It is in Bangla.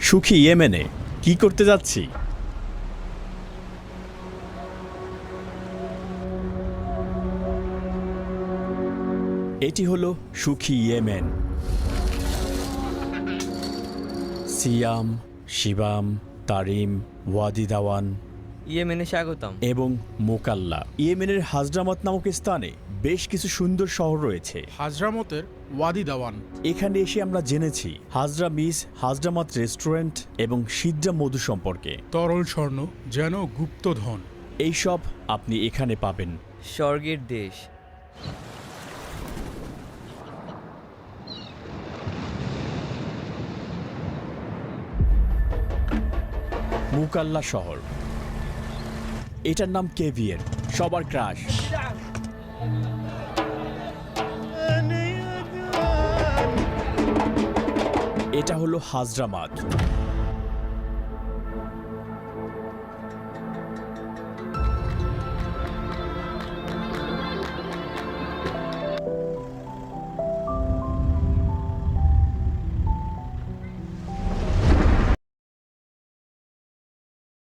সুখী ইয়েমেনে কি করতে যাচ্ছি? এটি হলো সুখী ইয়েমেন। সিয়াম, শিবাম, তারিম, ওয়াদি দাওয়ান ইয়েমেনে স্বাগতম। এবং মোকাল্লা। ইয়েমেনের হাজরামত নামক স্থানে বেশ কিছু সুন্দর শহর রয়েছে। হাজরামতের ওয়াদি দাওয়ান। এখানে এসে আমরা জেনেছি হাজরা মিস, হাজরামত রেস্টুরেন্ট এবং সিদ্রা মধু সম্পর্কে। তরল স্বর্ণ যেন গুপ্তধন। এইসব আপনি এখানে পাবেন। স্বর্গের দেশ। মুকাল্লা শহর, এটার নাম কেভিয়ের, সবার ক্রাশ। এটা হলো হাজরামাত।